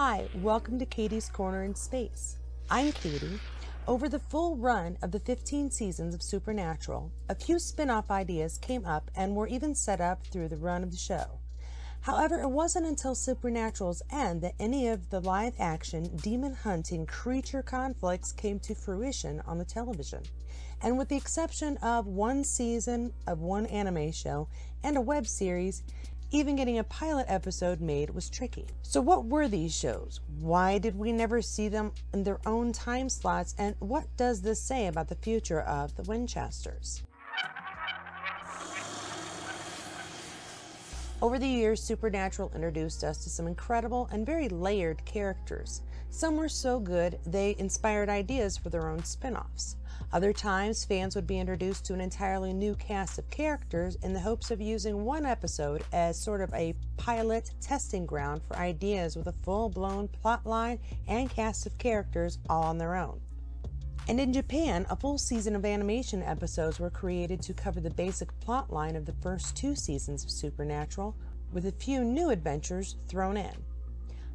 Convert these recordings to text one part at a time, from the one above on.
Hi, welcome to Katie's Corner in Space. I'm Katie. Over the full run of the 15 seasons of Supernatural, a few spin-off ideas came up and were even set up through the run of the show. However, it wasn't until Supernatural's end that any of the live-action, demon-hunting creature conflicts came to fruition on the television. And with the exception of one season of one anime show and a web series, even getting a pilot episode made was tricky. So what were these shows? Why did we never see them in their own time slots? And what does this say about the future of the Winchesters? Over the years, Supernatural introduced us to some incredible and very layered characters. Some were so good, they inspired ideas for their own spin-offs. Other times, fans would be introduced to an entirely new cast of characters in the hopes of using one episode as sort of a pilot testing ground for ideas with a full-blown plotline and cast of characters all on their own. And in Japan, a full season of animation episodes were created to cover the basic plotline of the first 2 seasons of Supernatural, with a few new adventures thrown in.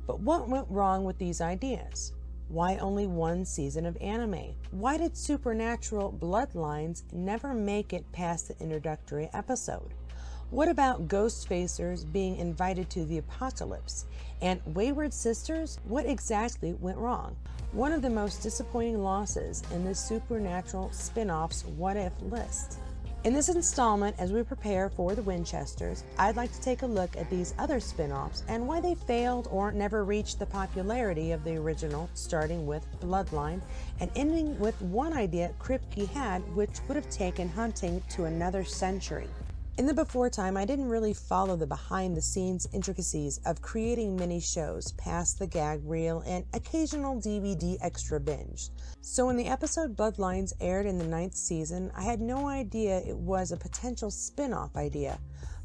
But what went wrong with these ideas? Why only one season of anime? Why did Supernatural Bloodlines never make it past the introductory episode? What about Ghostfacers being invited to the apocalypse? And Wayward Sisters? What exactly went wrong? One of the most disappointing losses in the Supernatural spin-offs What If list. In this installment, as we prepare for the Winchesters, I'd like to take a look at these other spin-offs and why they failed or never reached the popularity of the original, starting with Bloodline and ending with one idea Kripke had, which would have taken hunting to another century. In the before time, I didn't really follow the behind-the-scenes intricacies of creating mini shows past the gag reel and occasional DVD extra binge. So when the episode Bloodlines aired in the 9th season, I had no idea it was a potential spin-off idea.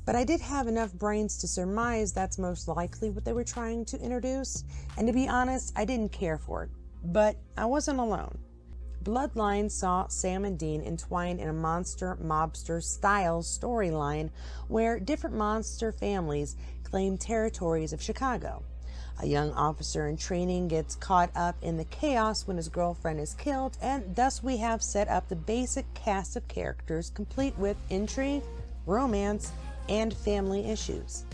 But I did have enough brains to surmise that's most likely what they were trying to introduce, and to be honest, I didn't care for it. But I wasn't alone. Bloodlines saw Sam and Dean entwined in a monster-mobster style storyline where different monster families claim territories of Chicago. A young officer in training gets caught up in the chaos when his girlfriend is killed, and thus we have set up the basic cast of characters complete with intrigue, romance, and family issues.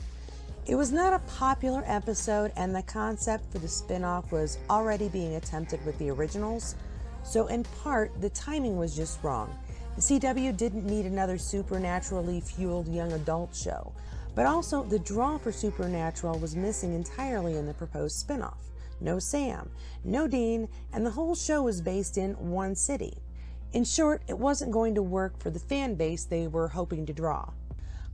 It was not a popular episode, and the concept for the spin-off was already being attempted with the originals. So in part, the timing was just wrong. The CW didn't need another supernaturally fueled young adult show, but also the draw for Supernatural was missing entirely in the proposed spinoff. No Sam, no Dean, and the whole show was based in one city. In short, it wasn't going to work for the fan base they were hoping to draw.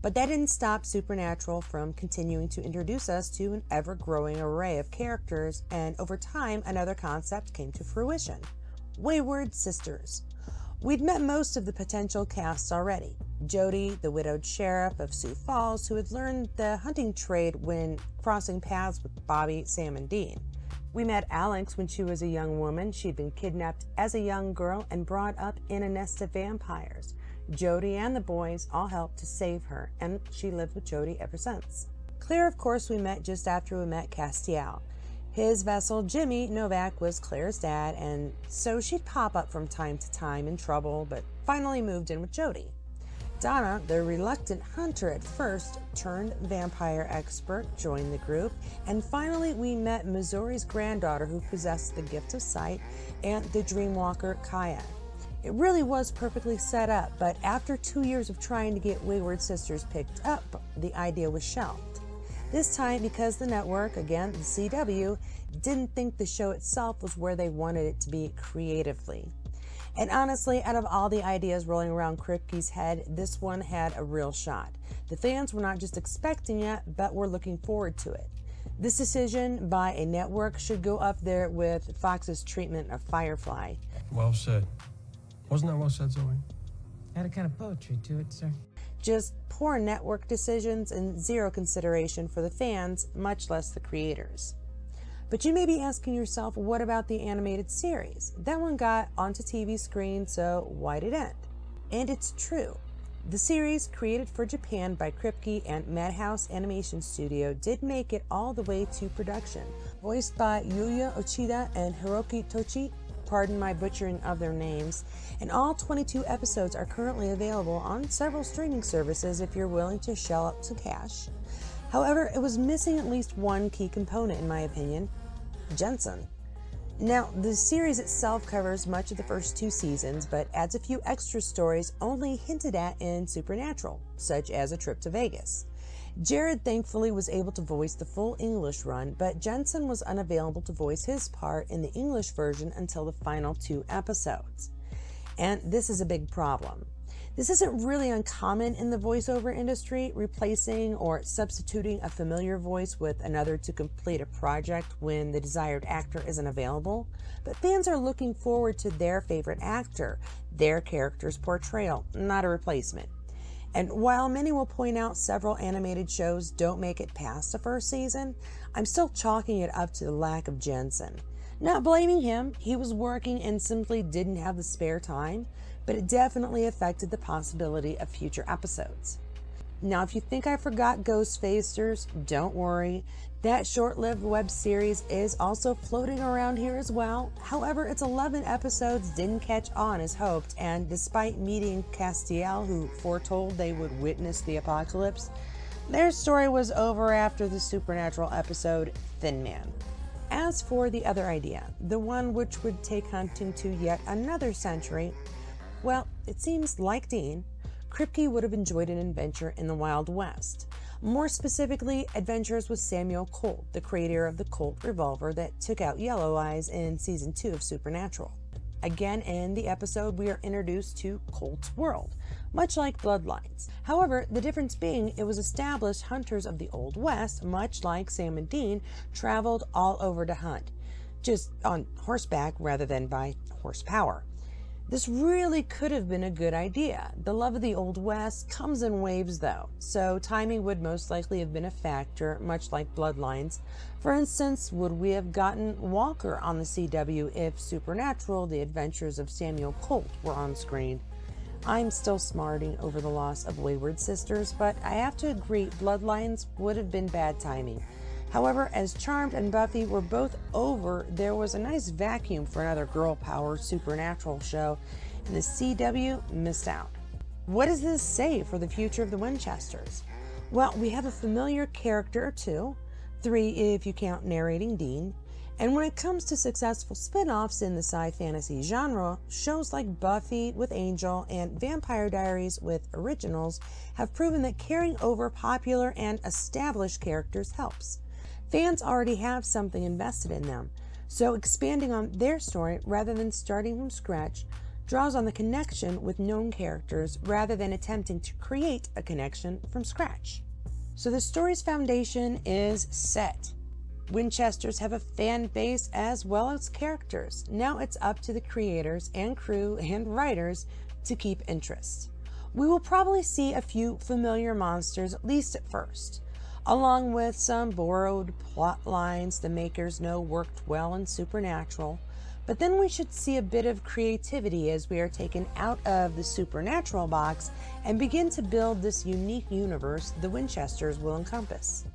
But that didn't stop Supernatural from continuing to introduce us to an ever-growing array of characters, and over time, another concept came to fruition. Wayward Sisters. We'd met most of the potential casts already. Jody, the widowed sheriff of Sioux Falls, who had learned the hunting trade when crossing paths with Bobby, Sam, and Dean. We met Alex when she was a young woman. She'd been kidnapped as a young girl and brought up in a nest of vampires. Jody and the boys all helped to save her, and she lived with Jody ever since. Claire, of course, we met just after we met Castiel. His vessel, Jimmy Novak, was Claire's dad, and so she'd pop up from time to time in trouble, but finally moved in with Jody. Donna, the reluctant hunter at first, turned vampire expert, joined the group, and finally we met Missouri's granddaughter who possessed the gift of sight, and the dreamwalker Kaya. It really was perfectly set up, but after 2 years of trying to get Wayward Sisters picked up, the idea was shelved. This time because the network, again the CW, didn't think the show itself was where they wanted it to be creatively. And honestly, out of all the ideas rolling around Kripke's head, this one had a real shot. The fans were not just expecting it, but were looking forward to it. This decision by a network should go up there with Fox's treatment of Firefly. Well said. Wasn't that well said, Zoe? Had a kind of poetry to it, sir. Just poor network decisions and zero consideration for the fans, much less the creators. But you may be asking yourself, what about the animated series? That one got onto TV screen, so why did it end? And it's true. The series, created for Japan by Kripke and Madhouse Animation Studio, did make it all the way to production. Voiced by Yuya Ochida and Hiroki Tochi, pardon my butchering of their names, and all 22 episodes are currently available on several streaming services if you're willing to shell out some cash. However, it was missing at least one key component in my opinion: Jensen. Now, the series itself covers much of the first 2 seasons, but adds a few extra stories only hinted at in Supernatural, such as a trip to Vegas. Jared thankfully was able to voice the full English run, but Jensen was unavailable to voice his part in the English version until the final 2 episodes. And this is a big problem. This isn't really uncommon in the voiceover industry, replacing or substituting a familiar voice with another to complete a project when the desired actor isn't available. But fans are looking forward to their favorite actor, their character's portrayal, not a replacement. And while many will point out several animated shows don't make it past the first season, I'm still chalking it up to the lack of Jensen. Not blaming him, he was working and simply didn't have the spare time, but it definitely affected the possibility of future episodes. Now, if you think I forgot Ghostfacers, don't worry. That short-lived web series is also floating around here as well. However, its 11 episodes didn't catch on as hoped, and despite meeting Castiel, who foretold they would witness the apocalypse, their story was over after the Supernatural episode Thin Man. As for the other idea, the one which would take hunting to yet another century, well, it seems like Dean, Kripke would have enjoyed an adventure in the Wild West. More specifically, adventures with Samuel Colt, the creator of the Colt revolver that took out Yellow Eyes in Season 2 of Supernatural. Again, in the episode, we are introduced to Colt's world, much like Bloodlines. However, the difference being it was established hunters of the Old West, much like Sam and Dean, traveled all over to hunt, just on horseback rather than by horsepower. This really could have been a good idea. The love of the Old West comes in waves though, so timing would most likely have been a factor, much like Bloodlines. For instance, would we have gotten Walker on the CW if Supernatural, The Adventures of Samuel Colt, were on screen? I'm still smarting over the loss of Wayward Sisters, but I have to agree Bloodlines would have been bad timing. However, as Charmed and Buffy were both over, there was a nice vacuum for another girl power Supernatural show, and the CW missed out. What does this say for the future of the Winchesters? Well, we have a familiar character or 2, 3 if you count narrating Dean, and when it comes to successful spin-offs in the sci-fantasy genre, shows like Buffy with Angel and Vampire Diaries with Originals have proven that carrying over popular and established characters helps. Fans already have something invested in them, so expanding on their story rather than starting from scratch draws on the connection with known characters rather than attempting to create a connection from scratch. So the story's foundation is set. Winchesters have a fan base as well as characters. Now it's up to the creators and crew and writers to keep interest. We will probably see a few familiar monsters, at least at first, along with some borrowed plot lines the makers know worked well in Supernatural. But then we should see a bit of creativity as we are taken out of the Supernatural box and begin to build this unique universe the Winchesters will encompass.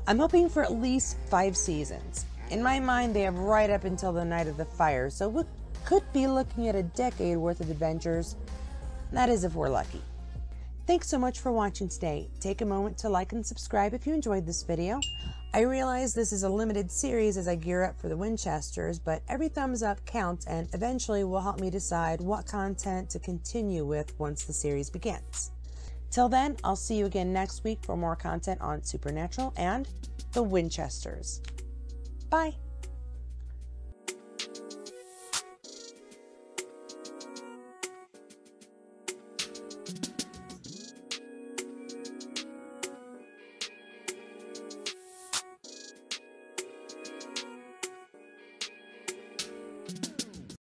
I'm hoping for at least 5 seasons. In my mind, they have right up until the Night of the Fire, so we could be looking at a decade worth of adventures. That is if we're lucky. Thanks so much for watching today. Take a moment to like and subscribe if you enjoyed this video. I realize this is a limited series as I gear up for the Winchesters, but every thumbs up counts and eventually will help me decide what content to continue with once the series begins. Till then, I'll see you again next week for more content on Supernatural and the Winchesters. Bye!